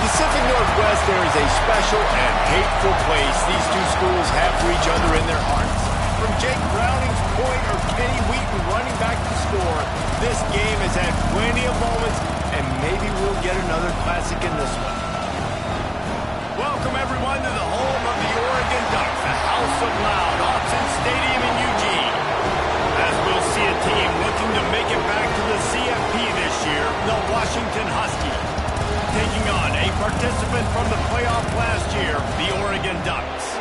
Pacific Northwest, there is a special and hateful place these two schools have for each other in their hearts. From Jake Browning's point or Kenny Wheaton running back to score, this game has had plenty of moments, and maybe we'll get another classic in this one. Welcome, everyone, to the home of the Oregon Ducks, the House of Loud, Autzen Stadium in Eugene. As we'll see a team looking to make it back to the CFP this year, the Washington Huskies. Taking on a participant from the playoff last year, the Oregon Ducks.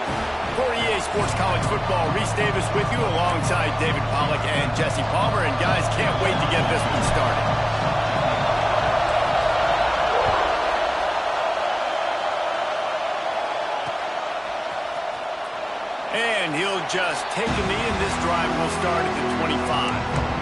For EA Sports College Football, Reese Davis with you alongside David Pollack and Jesse Palmer. And guys, can't wait to get this one started. And he'll just take a knee, and this drive will start at the 25.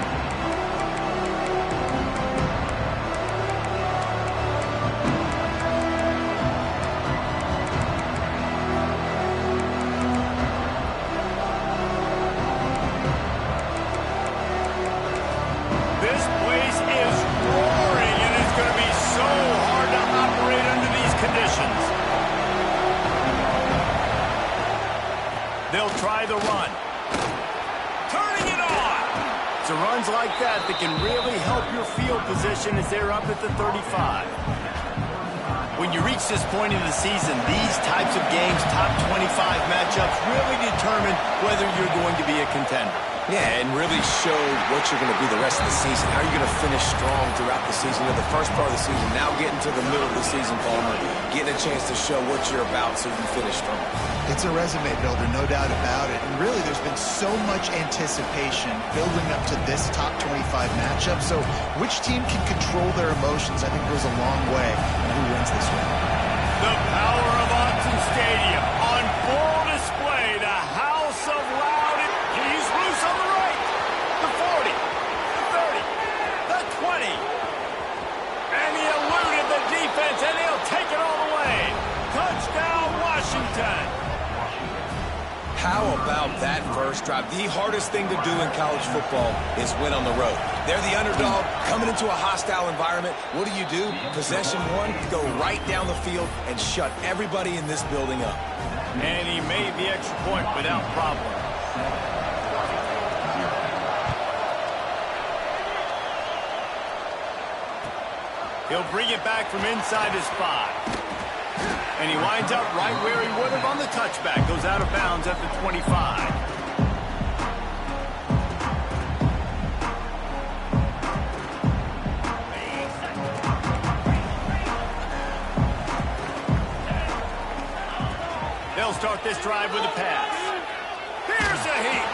They'll try the run. Turning it on! It's runs like that can really help your field position as they're up at the 35. When you reach this point in the season, these types of games, top 25 matchups, really determine whether you're going to be a contender. Yeah, and really show what you're going to be the rest of the season. How are you going to finish strong throughout the season? You know, the first part of the season, now getting to the middle of the season, Palmer, getting a chance to show what you're about so you finish strong. It's a resume builder, no doubt about it. And really, there's been so much anticipation building up to this top 25 matchup. So which team can control their emotions, I think, goes a long way in who wins this one. The power of Autzen Stadium on full display. The House of Loud. He's loose on the right. The 40, the 30, the 20. And he eluded the defense, and he'll take it all the way. Touchdown, Washington. How about that first drive? The hardest thing to do in college football is win on the road. They're the underdog coming into a hostile environment. What do? Possession one, go right down the field and shut everybody in this building up. And he made the extra point without problem. He'll bring it back from inside his 5. And he winds up right where he would have on the touchback. Goes out of bounds at the 25. They'll start this drive with a pass. Here's a heat.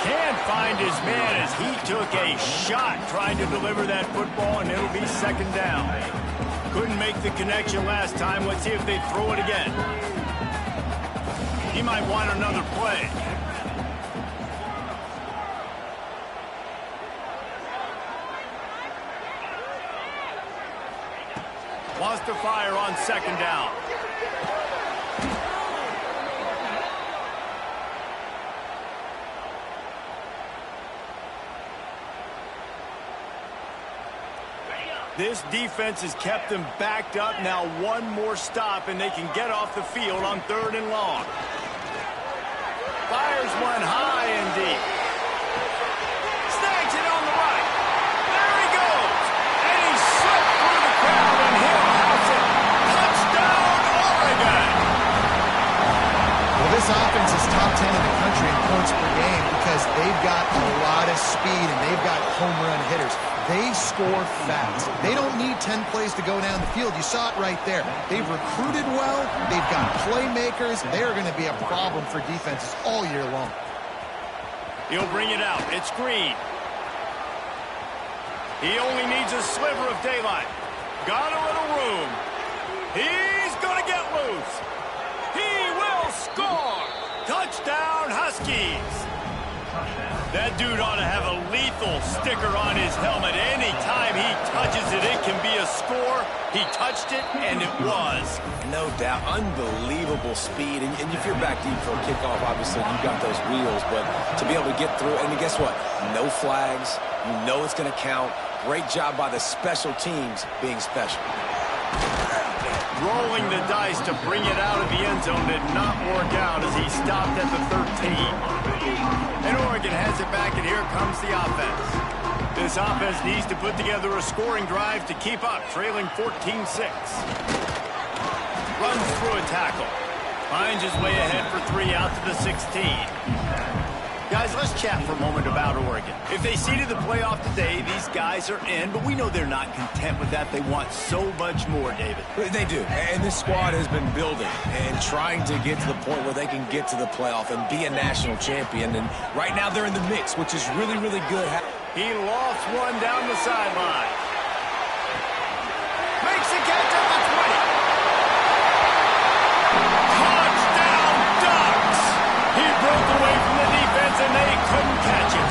Can't find his man as he took a shot trying to deliver that football, and it'll be second down. Couldn't make the connection last time. Let's see if they throw it again. He might want another play. Wants to fire on second down. This defense has kept them backed up. Now one more stop, and they can get off the field on 3rd and long. Fires one high and deep. Snags it on the right. There he goes. And he slipped through the crowd, and he'll house it. Touchdown, Oregon. Well, this offense is top 10 in the country in points per game because they've got a lot of speed and they've got home run hitters. They score fast. They don't need 10 plays to go down the field. You saw it right there. They've recruited well. They've got playmakers. They're going to be a problem for defenses all year long. He'll bring it out. It's Green. He only needs a sliver of daylight. Got a little room. He's going to get loose. He will score. Touchdown, Huskies. That dude ought to have a lethal sticker on his helmet. Anytime he touches it, it can be a score. He touched it, and it was. No doubt. Unbelievable speed. And if you're back deep for a kickoff, obviously you've got those wheels. But to be able to get through, and guess what? No flags. You know it's going to count. Great job by the special teams being special. Rolling the dice to bring it out of the end zone did not work out as he stopped at the 13. And Oregon has it back, and here comes the offense. This offense needs to put together a scoring drive to keep up, trailing 14-6. Runs through a tackle. Finds his way ahead for 3 out to the 16. Guys, let's chat for a moment about Oregon. If they seeded the playoff today, these guys are in, but we know they're not content with that. They want so much more, David. They do, and this squad has been building and trying to get to the point where they can get to the playoff and be a national champion. And right now they're in the mix, which is really, really good. He lofts one down the sideline. Makes the catch at the 20. Touchdown, Ducks! He broke away from the defense, and they couldn't catch it.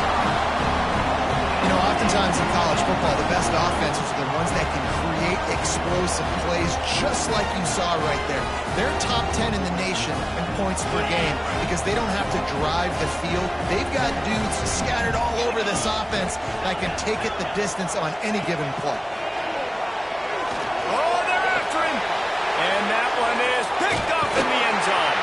You know, oftentimes in college football, the best offenses are the ones that can create explosive plays just like you saw right there. They're top 10 in the nation in points per game because they don't have to drive the field. They've got dudes scattered all over this offense that can take it the distance on any given play. Oh, they're after him. And that one is picked up in the end zone.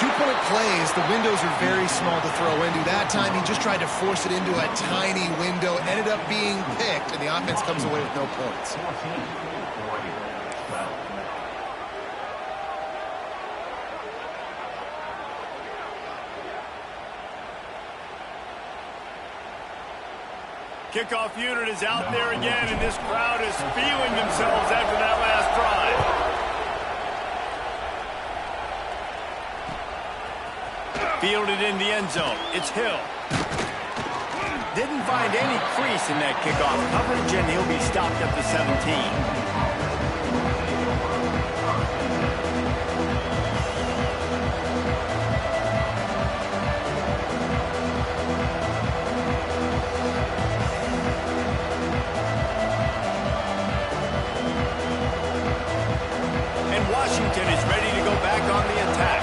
2-point plays, the windows are very small to throw into. That time he just tried to force it into a tiny window, ended up being picked, and the offense comes away with no points. Kickoff unit is out there again, and this crowd is feeling themselves after that last drive. Fielded in the end zone. It's Hill. Didn't find any crease in that kickoff coverage, and he'll be stopped at the 17. Washington is ready to go back on the attack.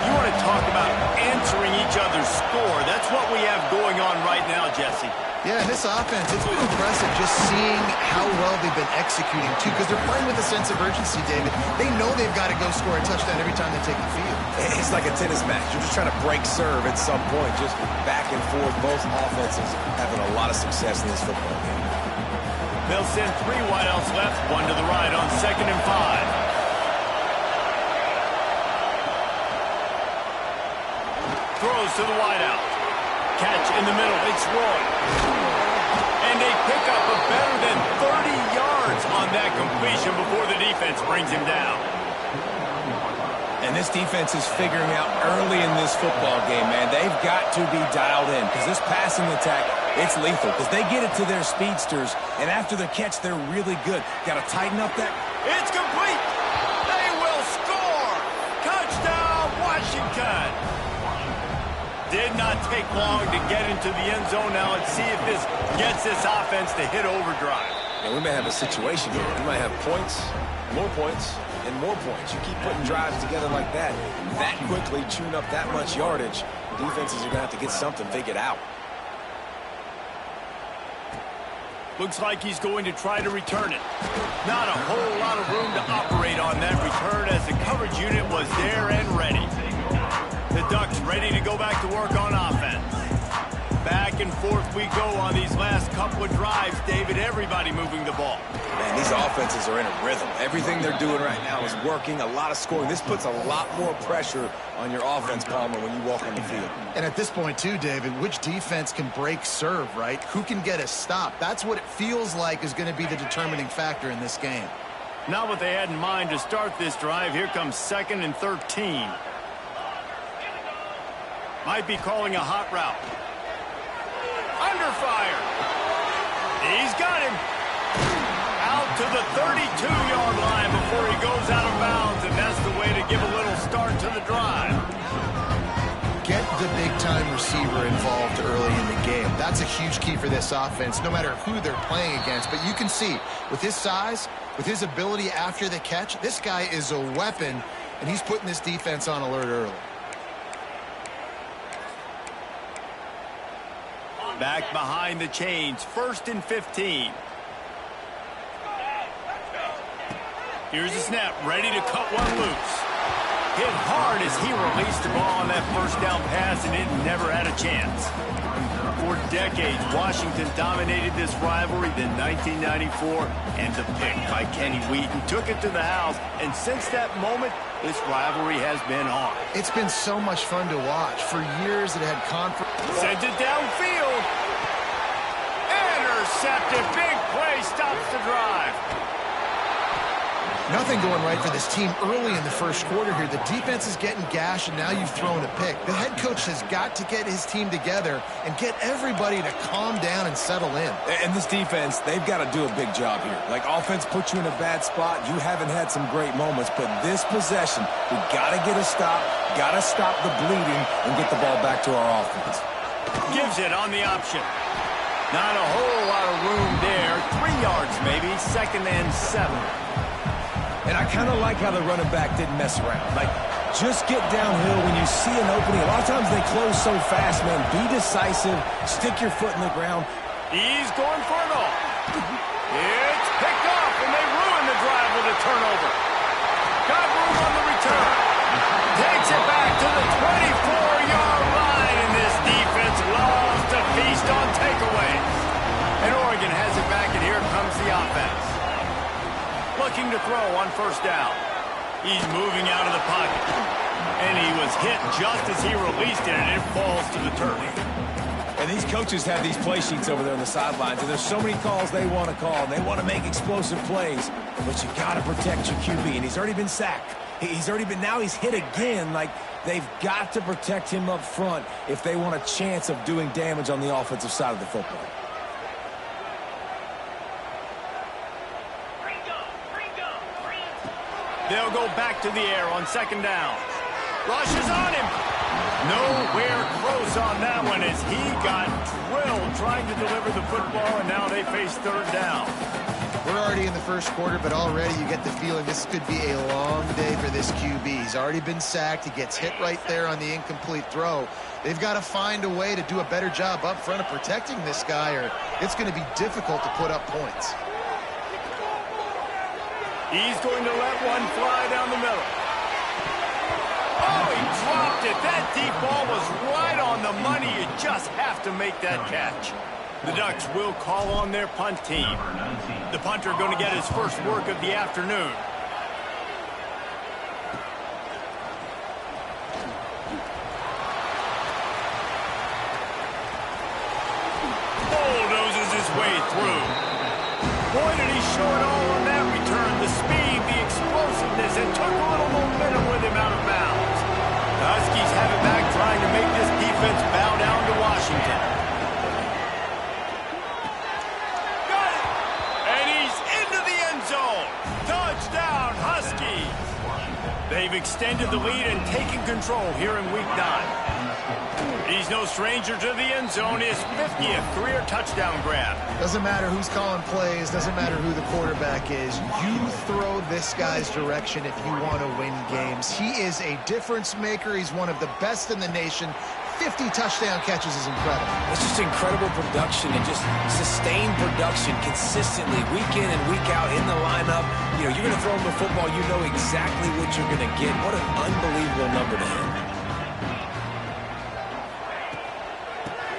You want to talk about answering each other's score. That's what we have going on right now, Jesse. Yeah, and this offense, it's been impressive just seeing how well they've been executing, too, because they're playing with a sense of urgency, David. They know they've got to go score a touchdown every time they take the field. It's like a tennis match. You're just trying to break serve at some point, just back and forth. Both offenses having a lot of success in this football game. They'll send 3 wideouts left, 1 to the right on 2nd and 5. Throws to the wideout. Catch in the middle. It's Roy. And they pick up a better than 30 yards on that completion before the defense brings him down. And this defense is figuring out early in this football game, man. They've got to be dialed in because this passing attack, it's lethal because they get it to their speedsters, and after the catch, they're really good. Got to tighten up that. It's complete. They will score. Touchdown, Washington. Did not take long to get into the end zone. Now let's see if this gets this offense to hit overdrive. And we may have a situation here. We might have points, more points, and more points. You keep putting drives together like that quickly, chewing up that much yardage, the defenses are going to have to get something figured out. Looks like he's going to try to return it. Not a whole lot of room to operate on that return as the coverage unit was there and ready. The Ducks ready to go back to work on offense. Back and forth we go on these last couple of drives, David. Everybody moving the ball. Man, these offenses are in a rhythm. Everything they're doing right now is working. A lot of scoring. This puts a lot more pressure on your offense, Palmer, when you walk on the field. And at this point, too, David, which defense can break serve, right? Who can get a stop? That's what it feels like is going to be the determining factor in this game. Not what they had in mind to start this drive. Here comes 2nd and 13. Might be calling a hot route. Under fire. He's got him. Out to the 32-yard line before he goes out of bounds, and that's the way to give a little start to the drive. Get the big-time receiver involved early in the game. That's a huge key for this offense, no matter who they're playing against. But you can see, with his size, with his ability after the catch, this guy is a weapon, and he's putting this defense on alert early. Back behind the chains, 1st and 15. Here's the snap, ready to cut one loose. Hit hard as he released the ball on that first down pass, and it never had a chance. For decades, Washington dominated this rivalry. Then 1994, and the pick by Kenny Wheaton took it to the house. And since that moment, this rivalry has been on. It's been so much fun to watch. For years, it had conference. Sent it downfield. Intercepted. Big play stops the drive. Nothing going right for this team early in the first quarter here. The defense is getting gashed, and now you've thrown a pick. The head coach has got to get his team together and get everybody to calm down and settle in. And this defense, they've got to do a big job here. Like, offense puts you in a bad spot. You haven't had some great moments, but this possession, we got to get a stop, got to stop the bleeding, and get the ball back to our offense. Gives it on the option. Not a whole lot of room there. 3 yards maybe, 2nd and 7. And I kind of like how the running back didn't mess around. Like, just get downhill when you see an opening. A lot of times they close so fast, man. Be decisive. Stick your foot in the ground. He's going for it all. It's picked off, and they ruin the drive with a turnover. Got room on the return. Takes it back to the 24-yard line, and this defense loves to feast on takeaways. And Oregon has it back, and here comes the offense. Looking to throw on 1st down. He's moving out of the pocket. And he was hit just as he released it, and it falls to the turf. And these coaches have these play sheets over there on the sidelines, and there's so many calls they want to call. They want to make explosive plays, but you got to protect your QB, and he's already been sacked. Now he's hit again. Like, they've got to protect him up front if they want a chance of doing damage on the offensive side of the football. They'll go back to the air on 2nd down. Rush is on him. Nowhere close on that one as he got drilled trying to deliver the football, and now they face 3rd down. We're already in the first quarter, but already you get the feeling this could be a long day for this QB. He's already been sacked. He gets hit right there on the incomplete throw. They've got to find a way to do a better job up front of protecting this guy, or it's going to be difficult to put up points. He's going to let one fly down the middle. Oh, he dropped it. That deep ball was right on the money. You just have to make that catch. The Ducks will call on their punt team. The punter going to get his first work of the afternoon. Bulldozes his way through. Boy, did he show it all on that return. The speed, the explosiveness, and took a little momentum with him out of bounds. They've extended the lead and taken control here in Week 9. He's no stranger to the end zone. His 50th career touchdown grab. Doesn't matter who's calling plays. Doesn't matter who the quarterback is. You throw this guy's direction if you want to win games. He is a difference maker. He's one of the best in the nation. 50 touchdown catches is incredible. It's just incredible production and just sustained production consistently week in and week out in the lineup. You know, you're going to throw him the football, you know exactly what you're going to get. What an unbelievable number to hit.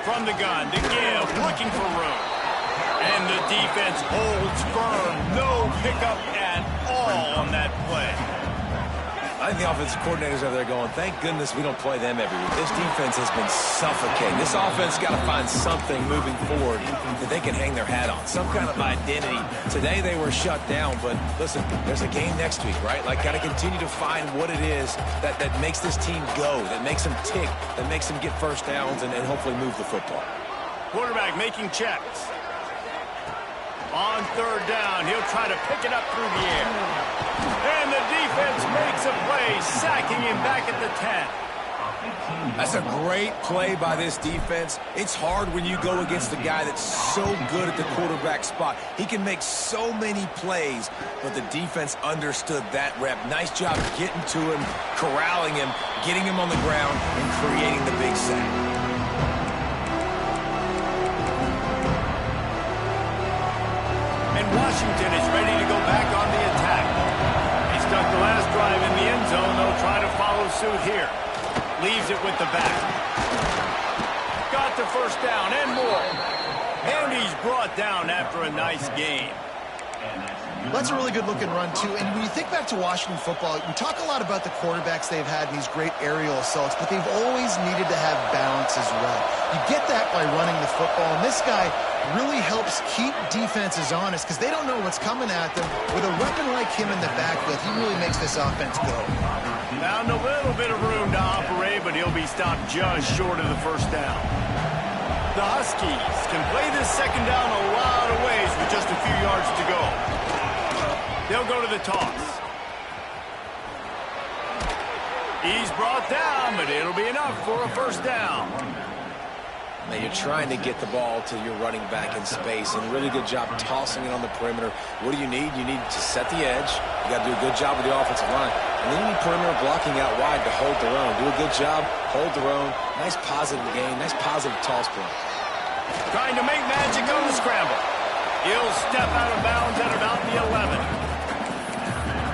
From the gun, to give, looking for room. And the defense holds firm. No pickup at all on that play. I think the offensive coordinators are there going, thank goodness we don't play them every week. This defense has been suffocating. This offense got to find something moving forward that they can hang their hat on, some kind of identity. Today they were shut down, but listen, there's a game next week, right? Like, got to continue to find what it is that makes this team go, that makes them tick, that makes them get first downs and hopefully move the football. Quarterback making checks. On third down, he'll try to pick it up through the air. And the defense makes a play, sacking him back at the 10. That's a great play by this defense. It's hard when you go against a guy that's so good at the quarterback spot. He can make so many plays, but the defense understood that rep. Nice job getting to him, corralling him, getting him on the ground, and creating the big sack. Washington is ready to go back on the attack. He stuck the last drive in the end zone. They'll try to follow suit here. Leaves it with the back. Got the first down and more. And he's brought down after a nice game. That's a really good-looking run, too. And when you think back to Washington football, we talk a lot about the quarterbacks they've had in these great aerial assaults, but they've always needed to have balance as well. You get that by running the football, and this guy really helps keep defenses honest because they don't know what's coming at them. With a weapon like him in the backfield, he really makes this offense go. Found a little bit of room to operate, but he'll be stopped just short of the first down. The Huskies can play this second down a lot of ways with just a few yards to go. They'll go to the toss. He's brought down, but it'll be enough for a first down. Now you're trying to get the ball to your running back in space, and really good job tossing it on the perimeter. What do you need? You need to set the edge. You got to do a good job with the offensive line. And then you need perimeter blocking out wide to hold their own. Do a good job, hold their own. Nice positive game, nice positive toss play. Trying to make magic on the scramble. He'll step out of bounds at about the 11.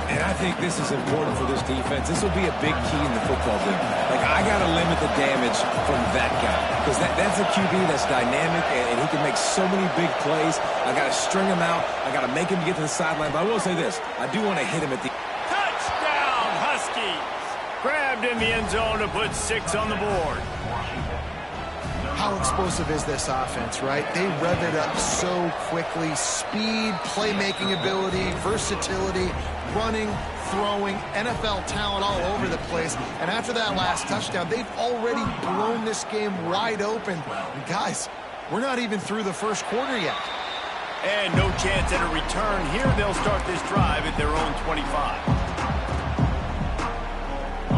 And I think this is important for this defense. This will be a big key in the football game. Like, I got to limit the damage from that guy. Because that's a QB that's dynamic, and he can make so many big plays. I got to string him out. I got to make him get to the sideline. But I will say this. I do want to hit him at the... Touchdown, Huskies! Grabbed in the end zone to put 6 on the board. How explosive is this offense, right? They rev it up so quickly. Speed, playmaking ability, versatility, running, throwing, NFL talent all over the place. And after that last touchdown, they've already blown this game wide open. And guys, we're not even through the first quarter yet. And no chance at a return here. They'll start this drive at their own 25.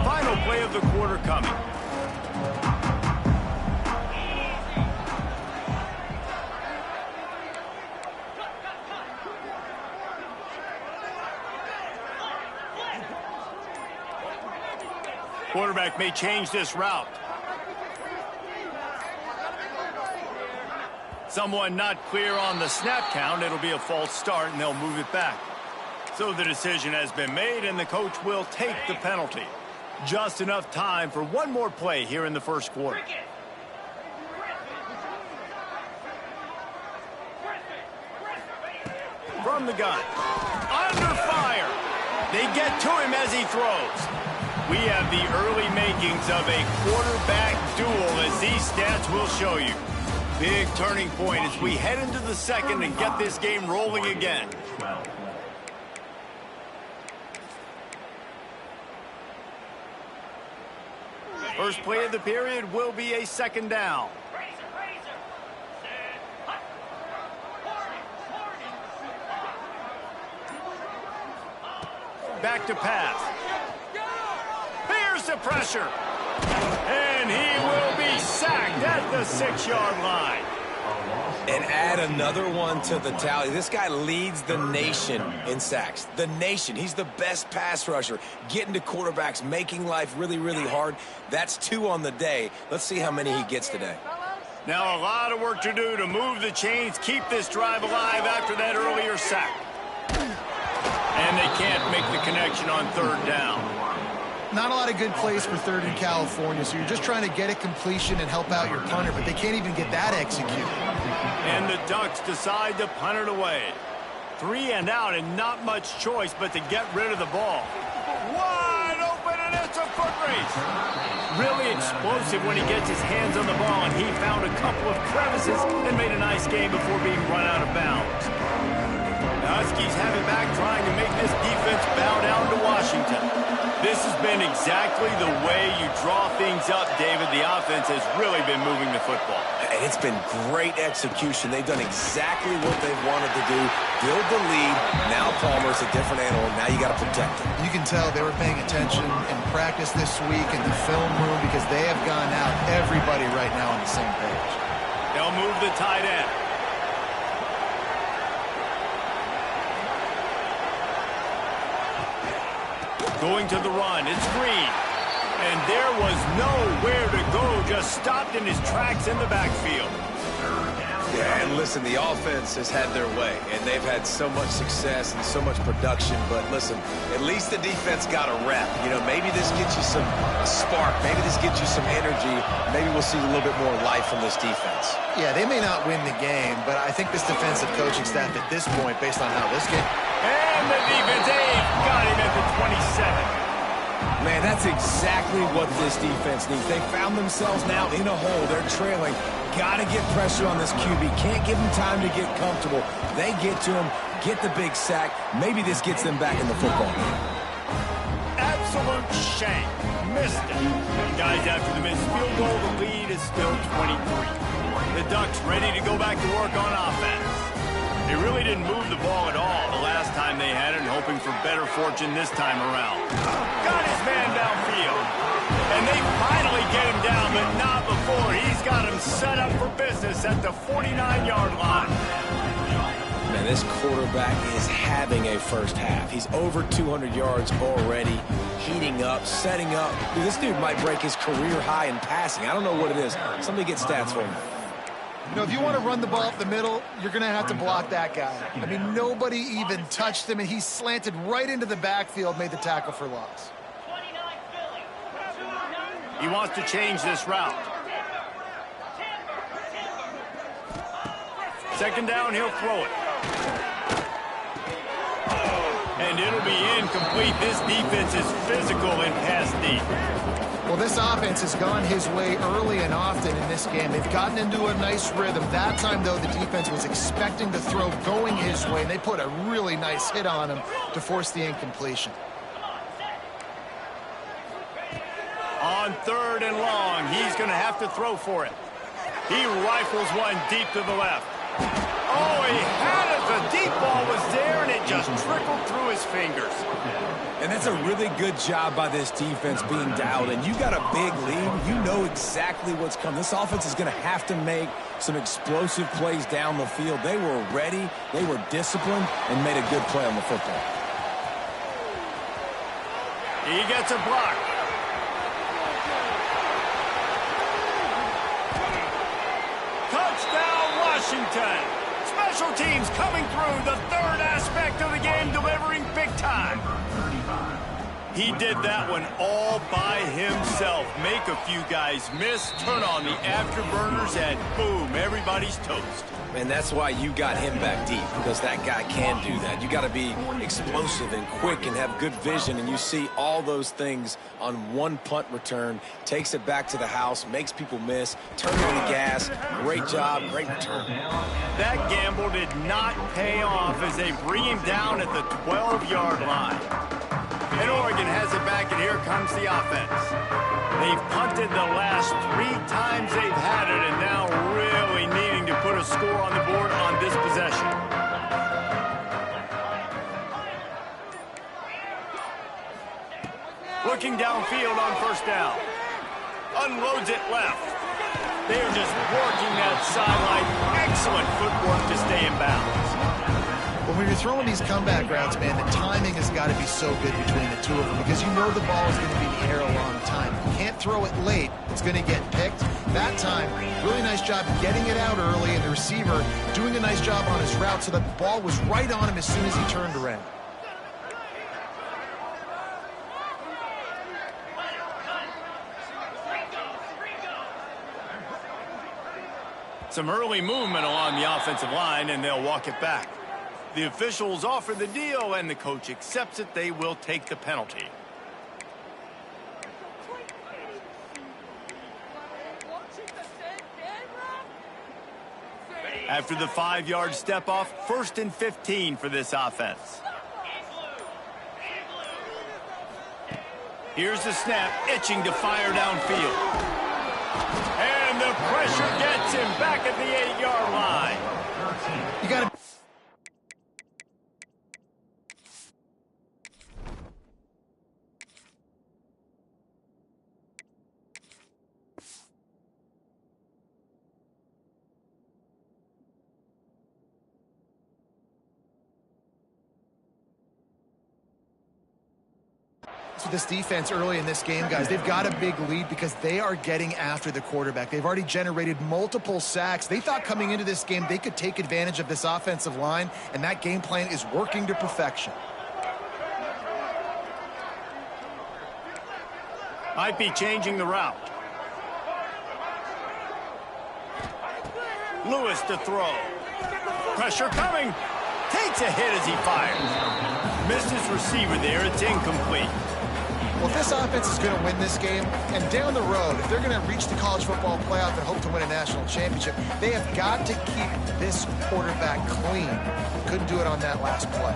Final play of the quarter coming. Quarterback may change this route. Someone not clear on the snap count. It'll be a false start, and they'll move it back. So the decision has been made, and the coach will take the penalty. Just enough time for one more play here in the first quarter. From the gun. Under fire. They get to him as he throws. We have the early makings of a quarterback duel, as these stats will show you. Big turning point as we head into the second and get this game rolling again. First play of the period will be a second down. Back to pass. the pressure. And he will be sacked at the 6-yard line. And add another one to the tally. This guy leads the nation in sacks. The nation. He's the best pass rusher. Getting to quarterbacks, making life really, really hard. That's 2 on the day. Let's see how many he gets today. Now a lot of work to do to move the chains, keep this drive alive after that earlier sack. And they can't make the connection on 3rd down. Not a lot of good plays for 3rd in California, so you're just trying to get a completion and help out your punter, but they can't even get that executed. And the Ducks decide to punt it away. 3 and out and not much choice but to get rid of the ball. Wide open and it's a foot race. Really explosive when he gets his hands on the ball, and he found a couple of crevices and made a nice game before being run out of bounds. The Huskies have it back, trying to make this defense bow down to Washington. This has been exactly the way you draw things up, David. The offense has really been moving the football. And it's been great execution. They've done exactly what they've wanted to do. Build the lead. Now Palmer's a different animal. Now you got to protect him. You can tell they were paying attention in practice this week in the film room because they have gone out, everybody right now on the same page. They'll move the tight end. Going to the run, it's Green. And there was nowhere to go, just stopped in his tracks in the backfield. Yeah, and listen, the offense has had their way, and they've had so much success and so much production. But listen, at least the defense got a rep. You know, maybe this gets you some spark. Maybe this gets you some energy. Maybe we'll see a little bit more life from this defense. Yeah, they may not win the game, but I think this defensive coaching staff at this point, based on how this game... And the defense, got him at the 27. Man, that's exactly what this defense needs. They found themselves now in a hole. They're trailing. Got to get pressure on this QB. Can't give him time to get comfortable. They get to him, get the big sack. Maybe this gets them back in the football game. Absolute shame. Missed it. And guys, after the missed field goal, the lead is still 23. The Ducks ready to go back to work on offense. They really didn't move the ball at all the last time they had it, and hoping for better fortune this time around. Got his man downfield. And they finally get him down, but not before. He's got him set up for business at the 49-yard line. Man, this quarterback is having a first half. He's over 200 yards already, heating up, setting up. Dude, this dude might break his career high in passing. I don't know what it is. Somebody get stats for him. You know, if you want to run the ball up the middle, you're going to have to block that guy. I mean, nobody even touched him, and he slanted right into the backfield, made the tackle for loss. He wants to change this route. Second down, he'll throw it. And it'll be incomplete. This defense is physical and pass deep. Well, this offense has gone his way early and often in this game. They've gotten into a nice rhythm. That time, though, the defense was expecting the throw going his way, and they put a really nice hit on him to force the incompletion. On 3rd and long, he's going to have to throw for it. He rifles one deep to the left. Oh, he had it. The deep ball was there, and it just trickled through his fingers. And that's a really good job by this defense being dialed in. You got a big lead. You know exactly what's coming. This offense is going to have to make some explosive plays down the field. They were ready, they were disciplined, and made a good play on the football. He gets a block. Touchdown, Washington. Special teams coming through, the 3rd aspect of the game, delivering big time. He did that one all by himself. Make a few guys miss, turn on the afterburners, and boom, everybody's toast. And that's why you got him back deep, because that guy can do that. You got to be explosive and quick and have good vision, and you see all those things on one punt return. Takes it back to the house, makes people miss, turns on the gas. Great job, great return. That gamble did not pay off as they bring him down at the 12-yard line. And Oregon has it back, and here comes the offense. They've punted the last 3 times they've had it, and now really needing to put a score on the board on this possession. Looking downfield on first down. Unloads it left. They are just working that sideline. Excellent footwork to stay in bounds. Well, when you're throwing these comeback routes, man, the timing has got to be so good between the two of them because you know the ball is going to be in the air a long time. You can't throw it late. It's going to get picked. That time, really nice job getting it out early, and the receiver doing a nice job on his route so that the ball was right on him as soon as he turned around. Some early movement along the offensive line, and they'll walk it back. The officials offer the deal, and the coach accepts it. They will take the penalty. After the 5-yard step off, 1st and 15 for this offense. Here's the snap, itching to fire downfield. And the pressure gets him back at the 8-yard line. You got to... With this defense early in this game, guys, they've got a big lead because they are getting after the quarterback. They've already generated multiple sacks. They thought coming into this game they could take advantage of this offensive line, and that game plan is working to perfection. Might be changing the route. Lewis to throw. Pressure coming. Takes a hit as he fires. Missed his receiver there. It's incomplete. Well, if this offense is going to win this game, and down the road, if they're going to reach the college football playoff and hope to win a national championship, they have got to keep this quarterback clean. Couldn't do it on that last play.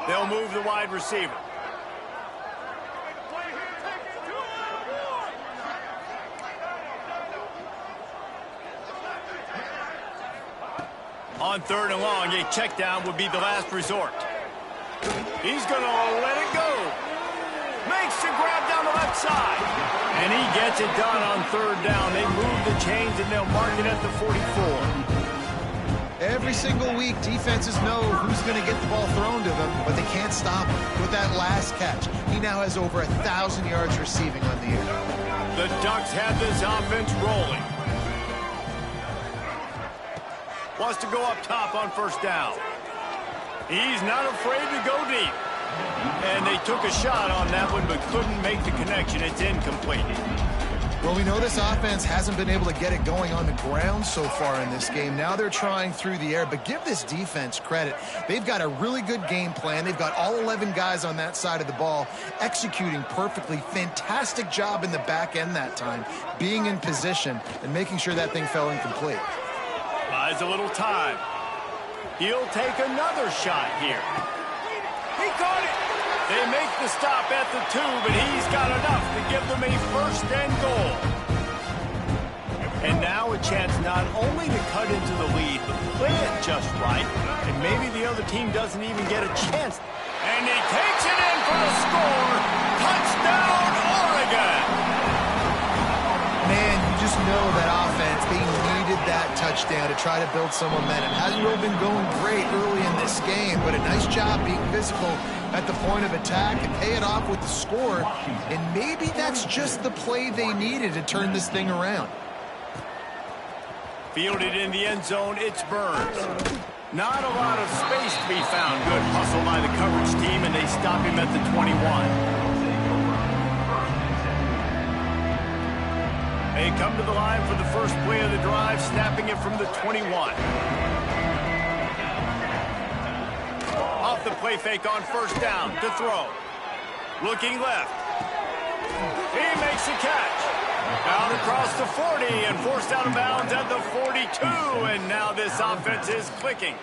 They'll move the wide receiver. On 3rd and long, a check down would be the last resort. He's going to let it go. Makes the grab down the left side. And he gets it done on 3rd down. They move the chains, and they'll mark it at the 44. Every single week, defenses know who's going to get the ball thrown to them, but they can't stop him. With that last catch, he now has over 1,000 yards receiving on the year. The Ducks have this offense rolling. Wants to go up top on 1st down. He's not afraid to go deep. And they took a shot on that one, but couldn't make the connection. It's incomplete. Well, we know this offense hasn't been able to get it going on the ground so far in this game. Now they're trying through the air, but give this defense credit. They've got a really good game plan. They've got all 11 guys on that side of the ball executing perfectly. Fantastic job in the back end that time, being in position and making sure that thing fell incomplete. Buys a little time. He'll take another shot here. He caught it. They make the stop at the 2, but he's got enough to give them a 1st and goal. And now a chance not only to cut into the lead, but play it just right. And maybe the other team doesn't even get a chance. And he takes it in for the score. Touchdown, Oregon. Man, you just know that offense, they needed that touchdown to try to build some momentum. Hasn't really been going great early in this game, but a nice job being physical at the point of attack and pay it off with the score. And maybe that's just the play they needed to turn this thing around. Fielded in the end zone, it's Burns. Not a lot of space to be found. Good hustle by the coverage team, and they stop him at the 21. They come to the line for the first play of the drive, snapping it from the 21. Off the play fake on 1st down to throw. Looking left. He makes a catch. Down across the 40 and forced out of bounds at the 42. And now this offense is clicking.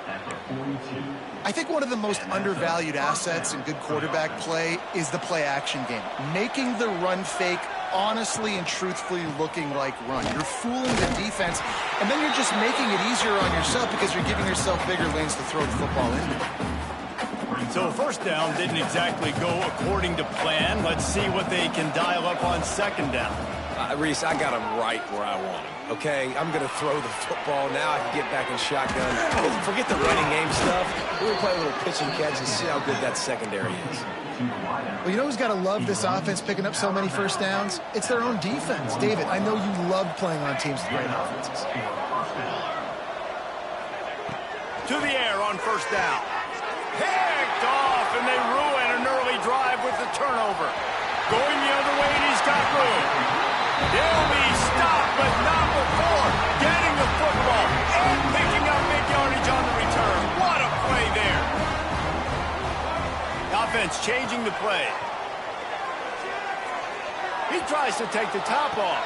I think one of the most undervalued assets in good quarterback play is the play-action game. Making the run fake honestly and truthfully looking like run. You're fooling the defense, and then you're just making it easier on yourself because you're giving yourself bigger lanes to throw the football into. So first down didn't exactly go according to plan. Let's see what they can dial up on second down. Reese, I got him right where I want him. Okay, I'm going to throw the football. Now I can get back in shotgun. Forget the running game stuff. We're going to play a little pitch and catch and see how good that secondary is. Well, you know who's got to love this offense picking up so many first downs? It's their own defense. David, I know you love playing on teams with great offenses. To the air on first down. Picked off, and they ruin an early drive with the turnover. Going the other way, and he's got room. He'll be stopped, but not before getting the football and picking up big yardage on the return. What a play there. Offense changing the play. He tries to take the top off.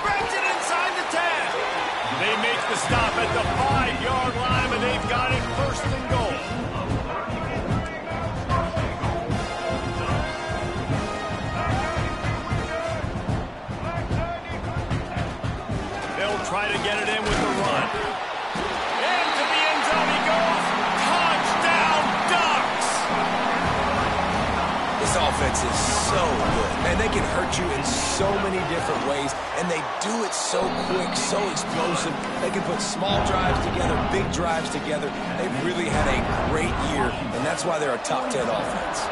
Brings it inside the 10. They make the stop at the 5-yard line, but they've got it first and goal. They'll try to get it in with the run. Into the end zone he goes. Touchdown, Ducks! This offense is so good. Man, they can hurt you in so many different ways, and they do it so quick, so explosive. They can put small drives together, big drives together. They've really had a great year, and that's why they're a top 10 offense.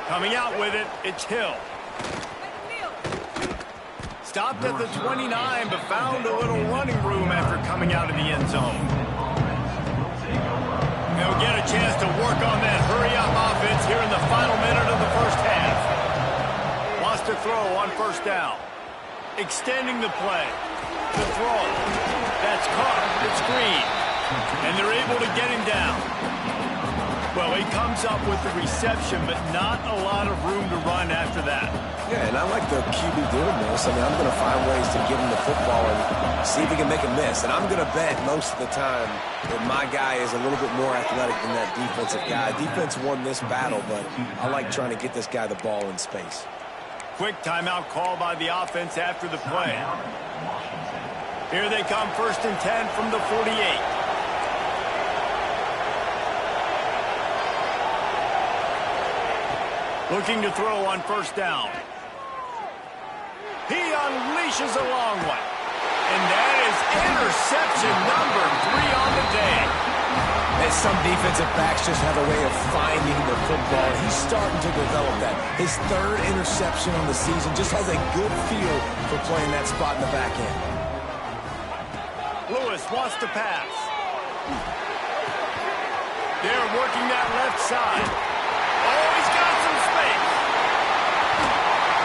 Coming out with it, it's Hill. Stopped at the 29, but found a little running room after coming out of the end zone. They'll get a chance to work on that hurry-up offense here in the final minute of the first half. Wants to throw on first down. Extending the play. The throw. That's caught. It's Green. And they're able to get him down. Well, he comes up with the reception, but not a lot of room to run after that. Yeah, and I like the QB doing this. I mean, I'm going to find ways to give him the football and see if he can make a miss. And I'm going to bet most of the time that my guy is a little bit more athletic than that defensive guy. Defense won this battle, but I like trying to get this guy the ball in space. Quick timeout call by the offense after the play. Here they come, 1st and 10 from the 48. Looking to throw on first down. He unleashes a long one. And that is interception number 3 on the day. And some defensive backs just have a way of finding the football. He's starting to develop that. His 3rd interception on the season, just has a good feel for playing that spot in the back end. Lewis wants to pass. They're working that left side. Oh, he's got some space.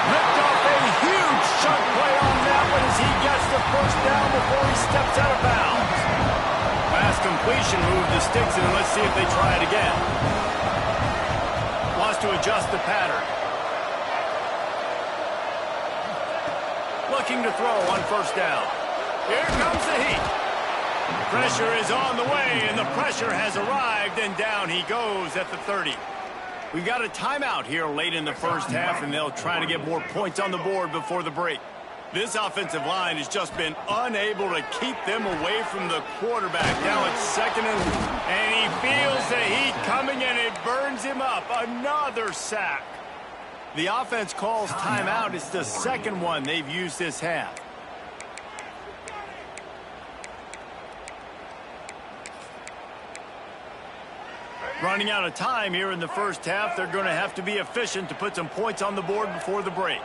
Ripped off a huge chunk play on that one as he gets the first down before he steps out of bounds. Pass completion, move the sticks, and let's see if they try it again. Wants to adjust the pattern. Looking to throw on first down. Here comes the heat. Pressure is on the way, and the pressure has arrived, and down he goes at the 30. We've got a timeout here late in the first half, and they'll try to get more points on the board before the break. This offensive line has just been unable to keep them away from the quarterback. Now it's 2nd and he feels the heat coming, and it burns him up. Another sack. The offense calls timeout. It's the 2nd one they've used this half. Running out of time here in the first half. They're going to have to be efficient to put some points on the board before the break.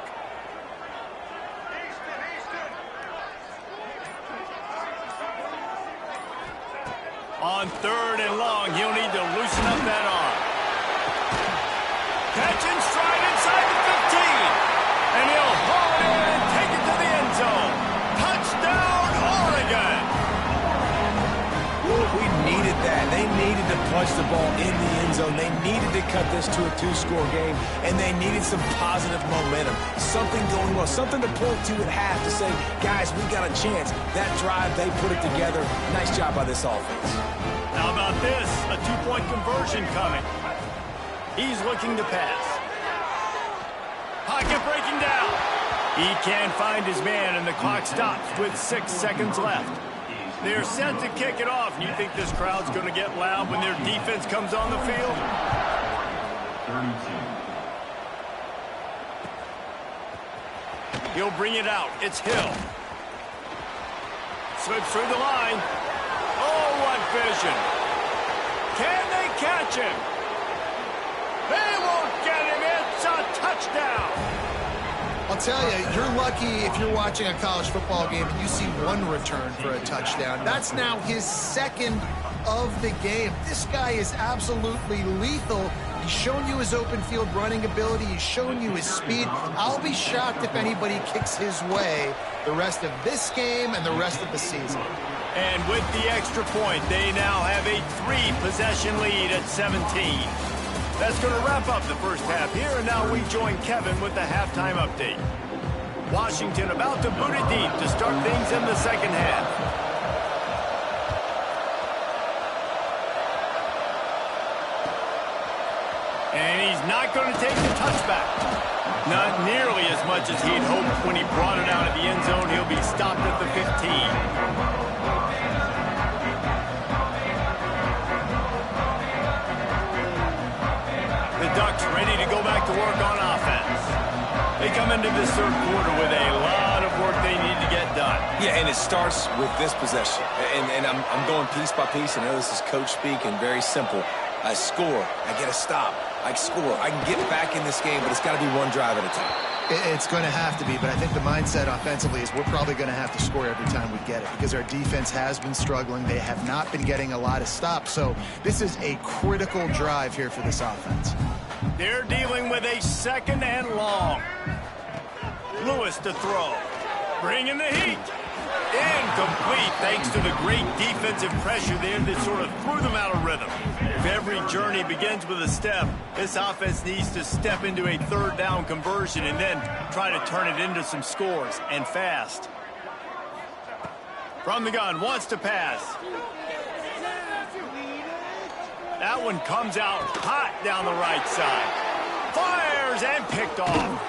On 3rd and long, he'll need to loosen up that arm. Catch and stride inside the 15. And he'll haul it in and take it to the end zone. Touchdown, Oregon! We needed that. They needed to punch the ball in the end zone. They needed to cut this to a 2-score game, and they needed some positive momentum. Something going well, something to point to at half to say, guys, we got a chance. That drive, they put it together. Nice job by this offense. How about this? A 2-point conversion coming. He's looking to pass. Pocket breaking down. He can't find his man, and the clock stops with 6 seconds left. They're set to kick it off. You think this crowd's going to get loud when their defense comes on the field? 32. He'll bring it out. It's Hill. Slips through the line. Oh, what vision. Can they catch him? They won't get him. It's a touchdown. I'll tell you, you're lucky if you're watching a college football game and you see one return for a touchdown. That's now his second of the game. This guy is absolutely lethal. He's shown you his open field running ability. He's shown you his speed. I'll be shocked if anybody kicks his way the rest of this game and the rest of the season. And with the extra point, they now have a 3-possession lead at 17. That's going to wrap up the first half here, and now we join Kevin with the halftime update. Washington about to boot it deep to start things in the second half. And he's not going to take the touchback. Not nearly as much as he'd hoped when he brought it out of the end zone. He'll be stopped at the 15. The Ducks ready to go back to work on offense. They come into this third quarter with a lot of work they need to get done. Yeah, and it starts with this possession. And I'm going piece by piece. I know this is coach speak and very simple. I score. I get a stop. I score. I can get back in this game, but it's got to be one drive at a time. It's going to have to be, but I think the mindset offensively is we're probably going to have to score every time we get it because our defense has been struggling. They have not been getting a lot of stops, so this is a critical drive here for this offense. They're dealing with a second and long. Lewis to throw. Bringing the heat. Incomplete thanks to the great defensive pressure there that sort of threw them out of rhythm. If every journey begins with a step, this offense needs to step into a third down conversion and then try to turn it into some scores, and fast. From the gun, wants to pass. That one comes out hot down the right side. Fires and picked off.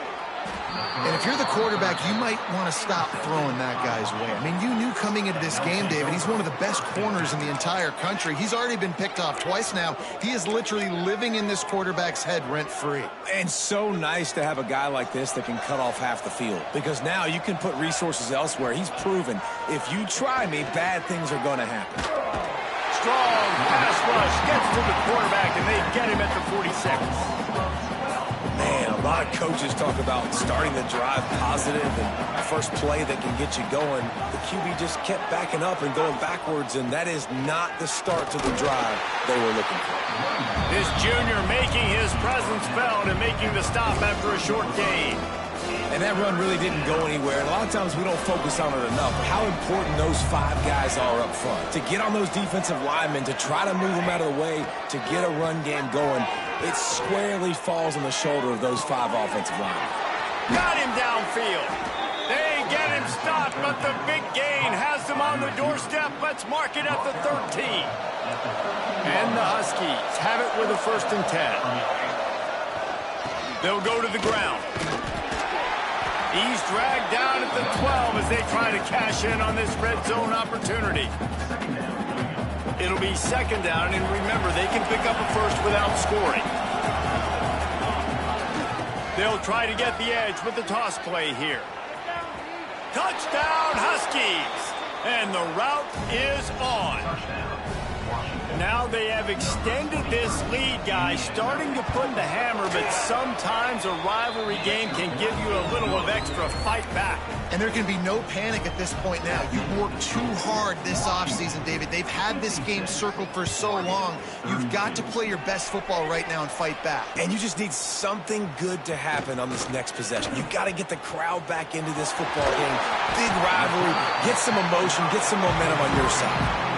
And if you're the quarterback, you might want to stop throwing that guy's way. I mean, you knew coming into this game, David, he's one of the best corners in the entire country. He's already been picked off twice now. He is literally living in this quarterback's head rent-free. And so nice to have a guy like this that can cut off half the field, because now you can put resources elsewhere. He's proven if you try me, bad things are going to happen. Strong pass rush gets to the quarterback, and they get him at the 46. Man, a lot of coaches talk about starting the drive positive and first play that can get you going. The QB just kept backing up and going backwards, and that is not the start to the drive they were looking for. This junior making his presence felt and making the stop after a short gain. And that run really didn't go anywhere. And a lot of times we don't focus on it enough. How important those 5 guys are up front. To get on those defensive linemen, to try to move them out of the way, to get a run game going, it squarely falls on the shoulder of those 5 offensive linemen. Got him downfield. They get him stopped, but the big gain has them on the doorstep. Let's mark it at the 13. And the Huskies have it with a 1st and 10. They'll go to the ground. He's dragged down at the 12 as they try to cash in on this red zone opportunity. It'll be 2nd down, and remember, they can pick up a first without scoring. They'll try to get the edge with the toss play here. Touchdown, Huskies! And the route is on. Now they have extended this lead, guys, starting to put the hammer, but sometimes a rivalry game can give you a little of extra fight back. And there can be no panic at this point now. You've worked too hard this offseason, David. They've had this game circled for so long. You've got to play your best football right now and fight back. And you just need something good to happen on this next possession. You've got to get the crowd back into this football game. Big rivalry, get some emotion, get some momentum on your side.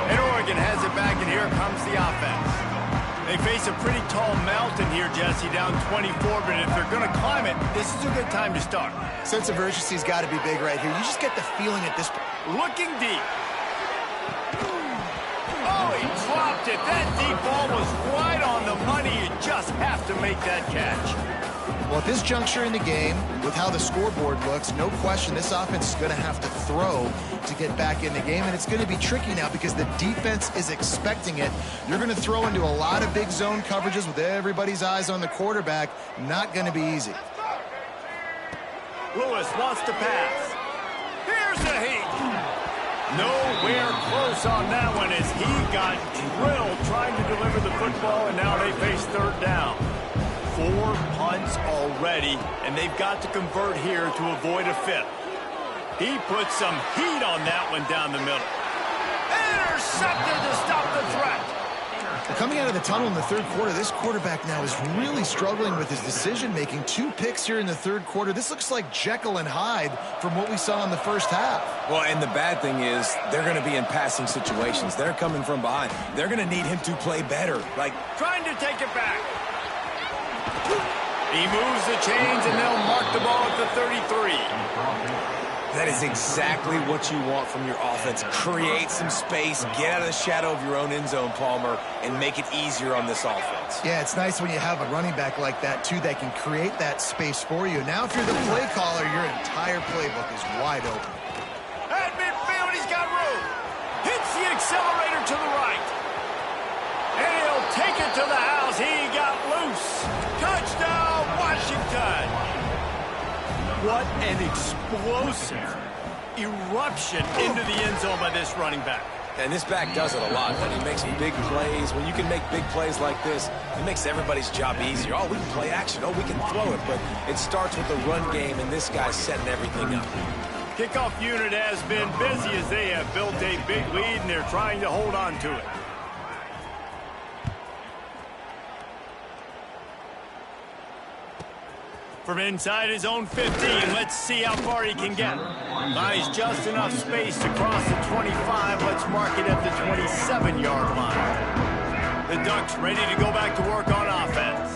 And Oregon has it back, and here comes the offense. They face a pretty tall mountain here, Jesse, down 24, but if they're going to climb it, this is a good time to start. Sense of urgency's got to be big right here. You just get the feeling at this point. Looking deep. Oh, he dropped it. That deep ball was right on the money. You just have to make that catch. Well, at this juncture in the game, with how the scoreboard looks, no question this offense is going to have to throw to get back in the game, and it's going to be tricky now because the defense is expecting it. You're going to throw into a lot of big zone coverages with everybody's eyes on the quarterback. Not going to be easy. Lewis wants to pass. Here's the heat. Nowhere close on that one as he got drilled trying to deliver the football, and now they face third down. 4 punts already, and they've got to convert here to avoid a fifth. He put some heat on that one down the middle. Intercepted to stop the threat. Coming out of the tunnel in the third quarter, this quarterback now is really struggling with his decision-making. 2 picks here in the third quarter. This looks like Jekyll and Hyde from what we saw in the first half. Well, and the bad thing is they're going to be in passing situations. They're coming from behind. They're going to need him to play better. Like trying to take it back. He moves the chains, and they'll mark the ball at the 33. That is exactly what you want from your offense. Create some space, get out of the shadow of your own end zone, Palmer, and make it easier on this offense. Yeah, it's nice when you have a running back like that, too, that can create that space for you. Now, if you're the play caller, your entire playbook is wide open. At midfield, he's got room. Hits the accelerator to the right. And he'll take it to the house. He got loose. Touchdown, Washington. What an explosive eruption into the end zone by this running back. And this back does it a lot. When he makes big plays, when you can make big plays like this, it makes everybody's job easier. Oh, we can play action. Oh, we can throw it. But it starts with the run game, and this guy's setting everything up. Kickoff unit has been busy as they have built a big lead, and they're trying to hold on to it. From inside his own 15, let's see how far he can get. Buys just enough space to cross the 25. Let's mark it at the 27-yard line. The Ducks ready to go back to work on offense.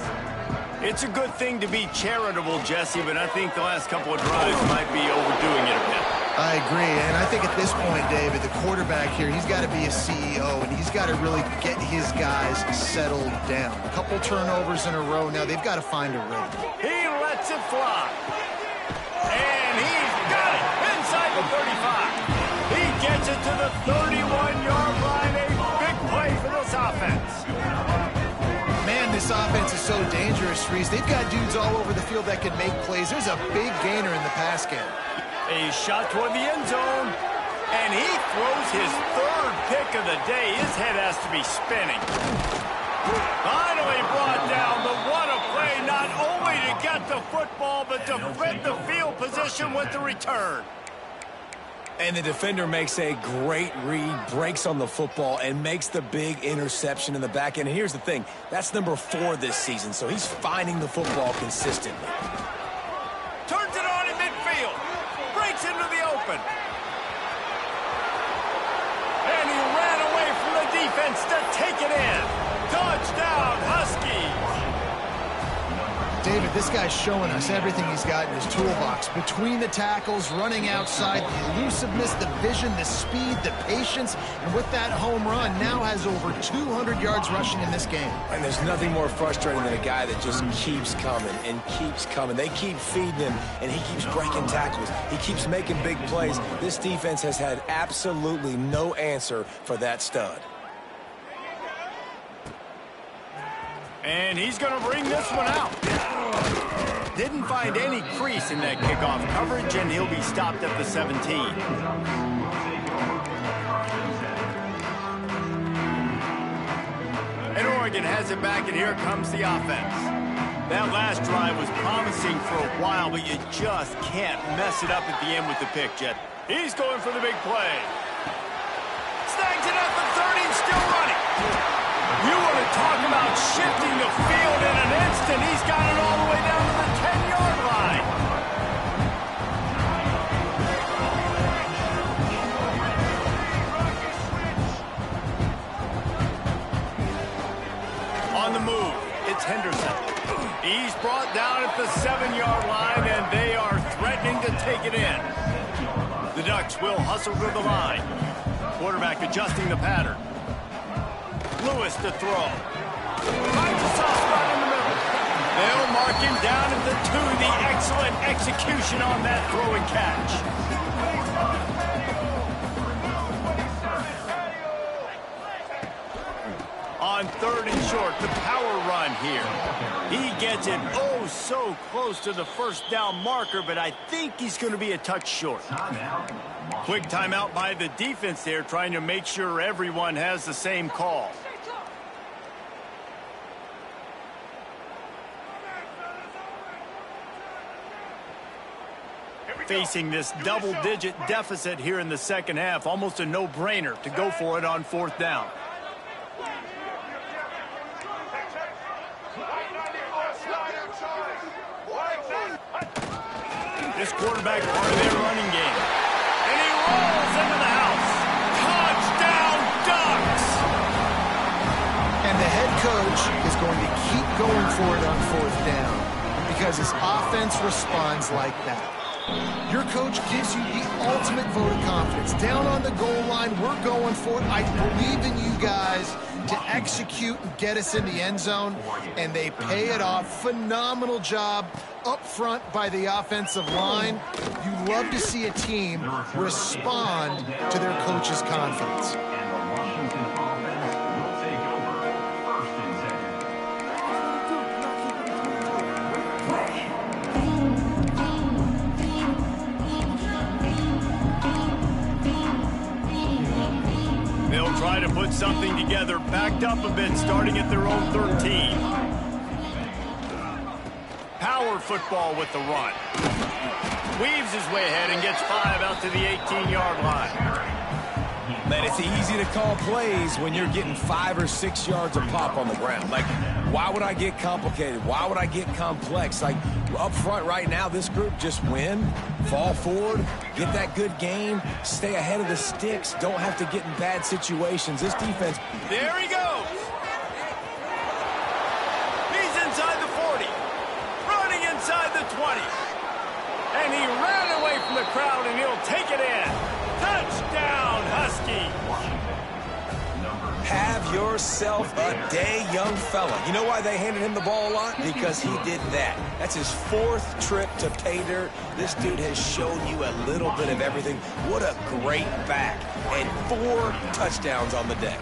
It's a good thing to be charitable, Jesse, but I think the last couple of drives might be overdoing it a bit. I agree, and I think at this point, David, the quarterback here, he's got to be a CEO, and he's got to really get his guys settled down. A couple turnovers in a row. Now they've got to find a rhythm. He lets it fly. And he's got it inside the 35. He gets it to the 31-yard line. A big play for this offense. Man, this offense is so dangerous, Reese. They've got dudes all over the field that can make plays. There's a big gainer in the pass game. A shot toward the end zone. And he throws his third pick of the day. His head has to be spinning. Finally brought down, but what a play, not only to get the football, but to fit the field position with the return. And the defender makes a great read, breaks on the football, and makes the big interception in the back end. And here's the thing, that's number 4 this season, so he's finding the football consistently. Turns it on in midfield. Breaks into the open. And he ran away from the defense to take it in. Touchdown, Huskies! David, this guy's showing us everything he's got in his toolbox. Between the tackles, running outside, the elusiveness, the vision, the speed, the patience, and with that home run, now has over 200 yards rushing in this game. And there's nothing more frustrating than a guy that just keeps coming and keeps coming. They keep feeding him, and he keeps breaking tackles. He keeps making big plays. This defense has had absolutely no answer for that stud. And he's going to bring this one out. Didn't find any crease in that kickoff coverage, and he'll be stopped at the 17. And Oregon has it back, and here comes the offense. That last drive was promising for a while, but you just can't mess it up at the end with the pick, Jet. He's going for the big play. Snags it at the 30 and still running. You want to talk about shifting the field in an instant. He's got it all the way down to the 10-yard line. On the move, it's Henderson. He's brought down at the 7-yard line, and they are threatening to take it in. The Ducks will hustle to the line. Quarterback adjusting the pattern. Lewis to throw. Finds a soft spot in the middle. They'll mark him down at the 2. The excellent execution on that throw and catch. On 3rd and short, the power run here. He gets it oh so close to the first down marker, but I think he's going to be a touch short. Quick timeout by the defense there, trying to make sure everyone has the same call. Facing this double-digit deficit here in the second half, almost a no-brainer to go for it on 4th down. This quarterback part of their running game. And he rolls into the house. Touchdown, Ducks! And the head coach is going to keep going for it on 4th down because his offense responds like that. Your coach gives you the ultimate vote of confidence. Down on the goal line, we're going for it. I believe in you guys to execute and get us in the end zone, and they pay it off. Phenomenal job up front by the offensive line. You love to see a team respond to their coach's confidence. Try to put something together, backed up a bit, starting at their own 13. Power football with the run. Weaves his way ahead and gets 5 out to the 18-yard line. Man, it's easy to call plays when you're getting 5 or 6 yards of pop on the ground. Like, why would I get complicated? Why would I get complex? Like, up front right now, this group just win, fall forward, get that good game, stay ahead of the sticks, don't have to get in bad situations. This defense... There he goes! He's inside the 40, running inside the 20. And he ran away from the crowd, and he'll take it in. Touchdown, Husky! Have yourself a day, young fella. You know why they handed him the ball a lot? Because he did that. That's his 4th trip to pay dirt. This dude has shown you a little bit of everything. What a great back. And 4 touchdowns on the day.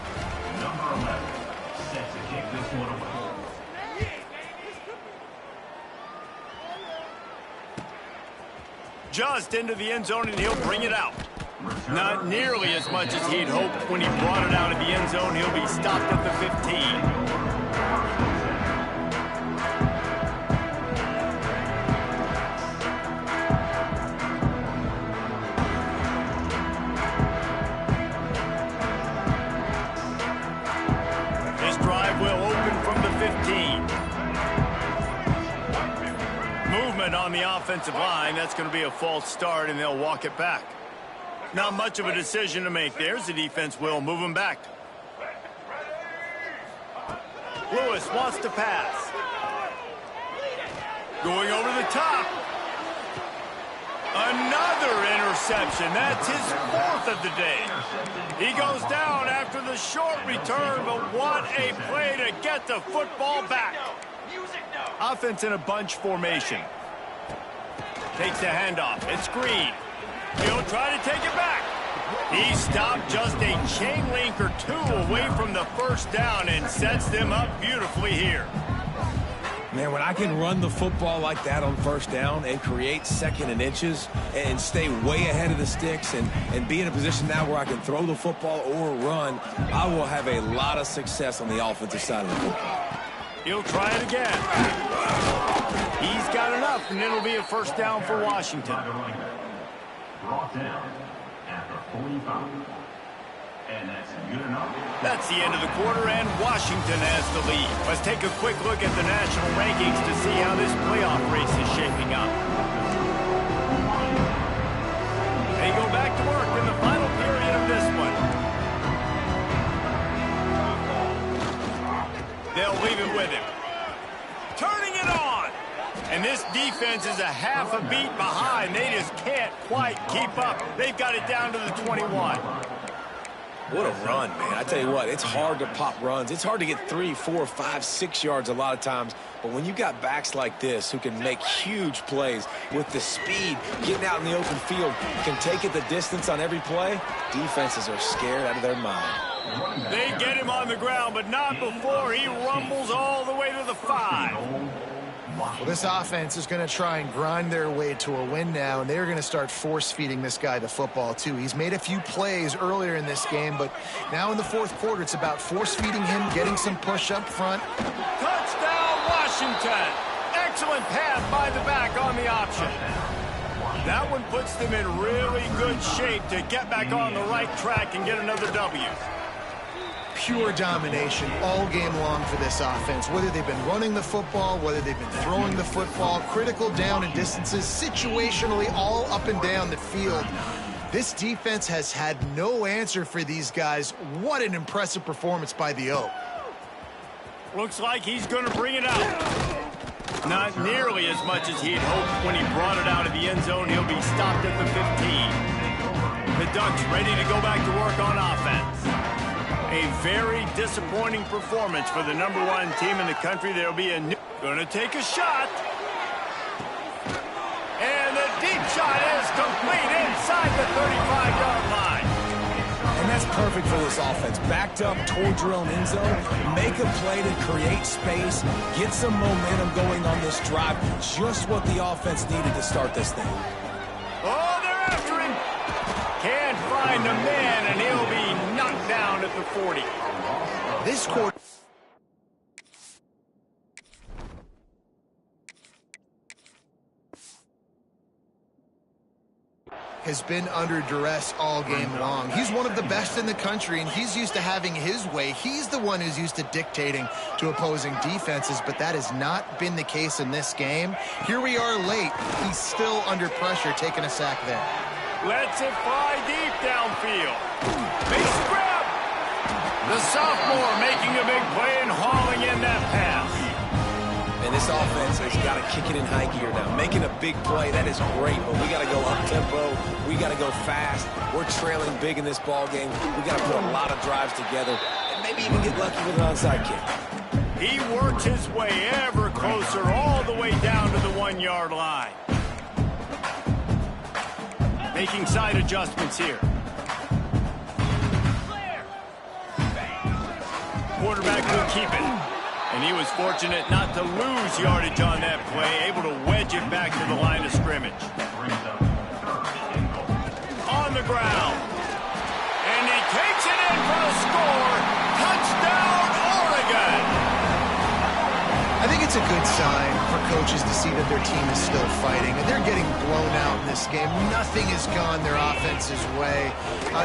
Just into the end zone, and he'll bring it out. Not nearly as much as he'd hoped when he brought it out of the end zone. He'll be stopped at the 15. This drive will open from the 15. Movement on the offensive line. That's going to be a false start, and they'll walk it back. Not much of a decision to make. There's the defense will move him back. Lewis wants to pass. Going over the top. Another interception. That's his 4th of the day. He goes down after the short return, but what a play to get the football back. Offense in a bunch formation. Takes the handoff. It's Green. He'll try to take it back. He stopped just a chain link or 2 away from the first down and sets them up beautifully here. Man, when I can run the football like that on 1st down and create 2nd and inches and stay way ahead of the sticks and be in a position now where I can throw the football or run, I will have a lot of success on the offensive side of the football. He'll try it again. He's got enough, and it'll be a first down for Washington. Brought down at the 45. And that's good enough. That's the end of the quarter, and Washington has the lead. Let's take a quick look at the national rankings to see how this playoff race is shaping up. They go back to work in the final period of this one. They'll leave it with him. Turning it on. And this defense is a half a beat behind. They just can't quite keep up. They've got it down to the 21. What a run, man. I tell you what, it's hard to pop runs. It's hard to get 3, 4, 5, 6 yards a lot of times. But when you got backs like this who can make huge plays with the speed, getting out in the open field, can take it the distance on every play, defenses are scared out of their mind. They get him on the ground, but not before he rumbles all the way to the 5. Well, this offense is going to try and grind their way to a win now, and they're going to start force-feeding this guy the football, too. He's made a few plays earlier in this game, but now in the fourth quarter, it's about force-feeding him, getting some push up front. Touchdown, Washington! Excellent pass by the back on the option. That one puts them in really good shape to get back on the right track and get another W. Pure domination all game long for this offense. Whether they've been running the football, whether they've been throwing the football, critical down and distances, situationally all up and down the field. This defense has had no answer for these guys. What an impressive performance by the Oak. Looks like he's going to bring it out. Not nearly as much as he'd hoped when he brought it out of the end zone. He'll be stopped at the 15. The Ducks ready to go back to work on offense. A very disappointing performance for the #1 team in the country. There'll be a new... Going to take a shot. And the deep shot is complete inside the 35-yard line. And that's perfect for this offense. Backed up towards your own end zone, make a play to create space, get some momentum going on this drive. Just what the offense needed to start this thing. Oh, they're after him. Can't find a man, and he'll be knocked down at the 40. This quarter has been under duress all game long. He's one of the best in the country, and he's used to having his way. He's the one who's used to dictating to opposing defenses, but that has not been the case in this game. Here we are late. He's still under pressure, taking a sack there. Lets it fly deep downfield. Makes the grab. The sophomore making a big play and hauling in that pass. And this offense has got to kick it in high gear now. Making a big play, that is great, but we got to go up-tempo. We got to go fast. We're trailing big in this ball game. We got to put a lot of drives together and maybe even get lucky with an onside kick. He works his way ever closer all the way down to the 1-yard line. Making side adjustments here. Quarterback will keep it. And he was fortunate not to lose yardage on that play, able to wedge it back to the line of scrimmage. On the ground. And he takes it in for a score. Touchdown, Oregon! I think it's a good sign for coaches to see that their team is still fighting, and they're getting blown out in this game. Nothing has gone their offense's way.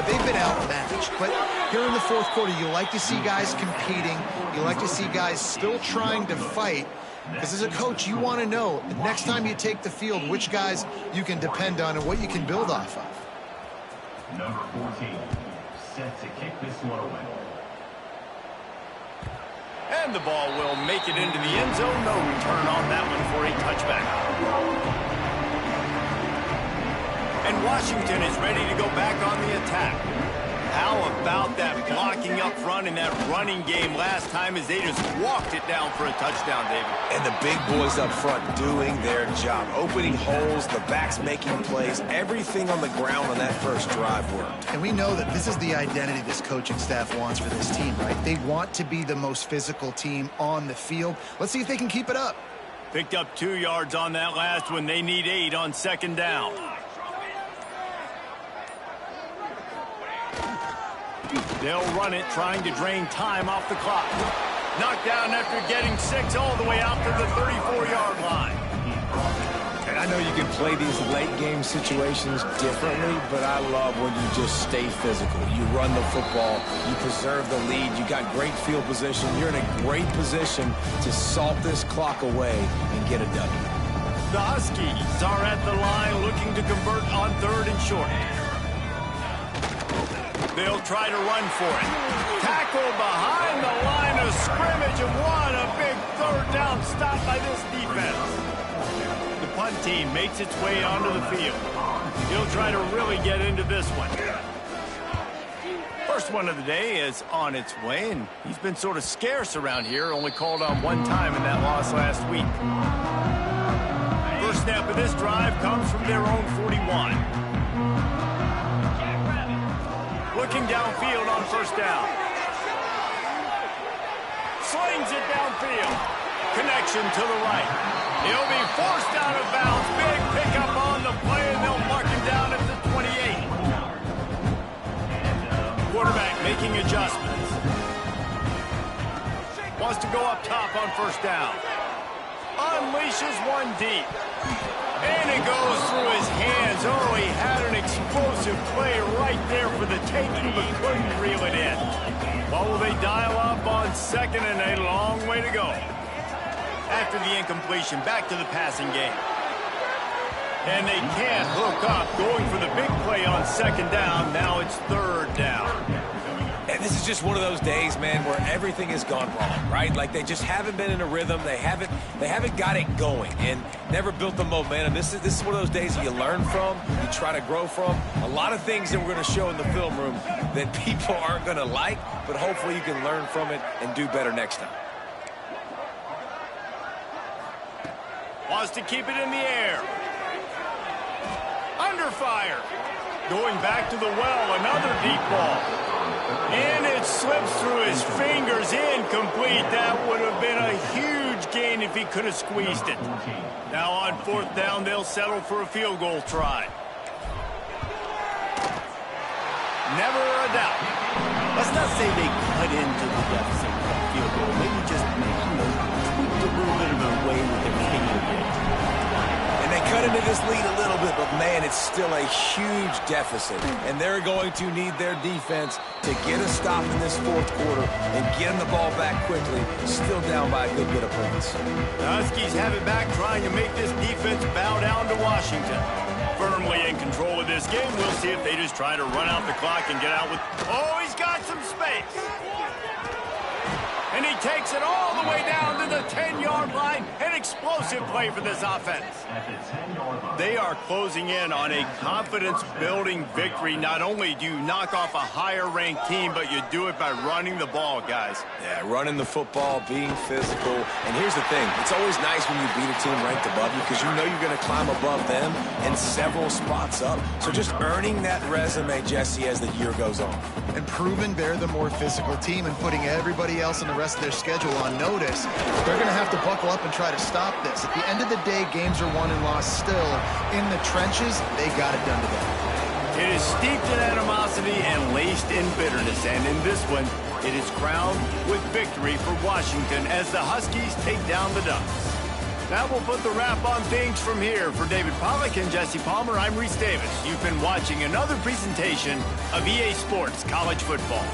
They've been outmatched, but here in the fourth quarter, you like to see guys competing. You like to see guys still trying to fight, because as a coach, you want to know the next time you take the field which guys you can depend on and what you can build off of. Number 14, set to kick this one away. And the ball will make it into the end zone. No return on that one for a touchback. And Washington is ready to go back on the attack. How about that blocking up front in that running game last time as they just walked it down for a touchdown, David? And the big boys up front doing their job. Opening holes, the backs making plays. Everything on the ground on that first drive worked. And we know that this is the identity this coaching staff wants for this team, right? They want to be the most physical team on the field. Let's see if they can keep it up. Picked up 2 yards on that last one. They need 8 on second down. They'll run it, trying to drain time off the clock. Knocked down after getting 6 all the way out to the 34-yard line. And I know you can play these late-game situations differently, but I love when you just stay physical. You run the football, you preserve the lead, you got great field position. You're in a great position to salt this clock away and get a W. The Huskies are at the line looking to convert on 3rd and short. They'll try to run for it. Tackle behind the line of scrimmage, and what a big 3rd down stop by this defense. The punt team makes its way onto the field. He'll try to really get into this one. First one of the day is on its way, and he's been sort of scarce around here, only called on one time in that loss last week. First snap of this drive comes from their own 41. Looking downfield on first down. Slings it downfield. Connection to the right. He'll be forced out of bounds. Big pickup on the play, and they'll mark him down at the 28. Quarterback making adjustments. Wants to go up top on first down. Unleashes one deep. And it goes through his hands. Oh, he had an explosive play right there for the taking, but couldn't reel it in. What will they dial up on second, and a long way to go? After the incompletion, back to the passing game. And they can't hook up, going for the big play on second down. Now it's third down. And this is just one of those days, man, where everything has gone wrong, right? Like they just haven't been in a rhythm. They haven't got it going and never built the momentum. This is one of those days that you learn from, you try to grow from. A lot of things that we're going to show in the film room that people aren't going to like, but hopefully you can learn from it and do better next time. Wants to keep it in the air. Under fire. Going back to the well, another deep ball. And it slips through his fingers, incomplete. That would have been a huge gain if he could have squeezed it. Now on fourth down, they'll settle for a field goal try. Never a doubt. Let's not say they cut into the deficit with that field goal. Maybe just, tweaked a little bit of their way with their finger game. And they cut into this lead a little bit, but, man, it's still a huge deficit. And they're going to need their defense to get a stop in this fourth quarter and get them the ball back quickly, still down by a good bit of points. The Huskies have it back, trying to make this defense bow down to Washington. Firmly in control of this game. We'll see if they just try to run out the clock and get out with... Oh, he's got some space. And he takes it all the way down to the 10-yard line. An explosive play for this offense. They are closing in on a confidence-building victory. Not only do you knock off a higher-ranked team, but you do it by running the ball, guys. Yeah, running the football, being physical. And here's the thing. It's always nice when you beat a team ranked above you because you know you're going to climb above them and several spots up. So just earning that resume, Jesse, as the year goes on. And proving they're the more physical team and putting everybody else in the rest of their schedule on notice. They're going to have to buckle up and try to stop this. At the end of the day, games are won and lost still. In the trenches, they got it done today. It is steeped in animosity and laced in bitterness. And in this one, it is crowned with victory for Washington as the Huskies take down the Ducks. That will put the wrap on things from here. For David Pollack and Jesse Palmer, I'm Reese Davis. You've been watching another presentation of EA Sports College Football.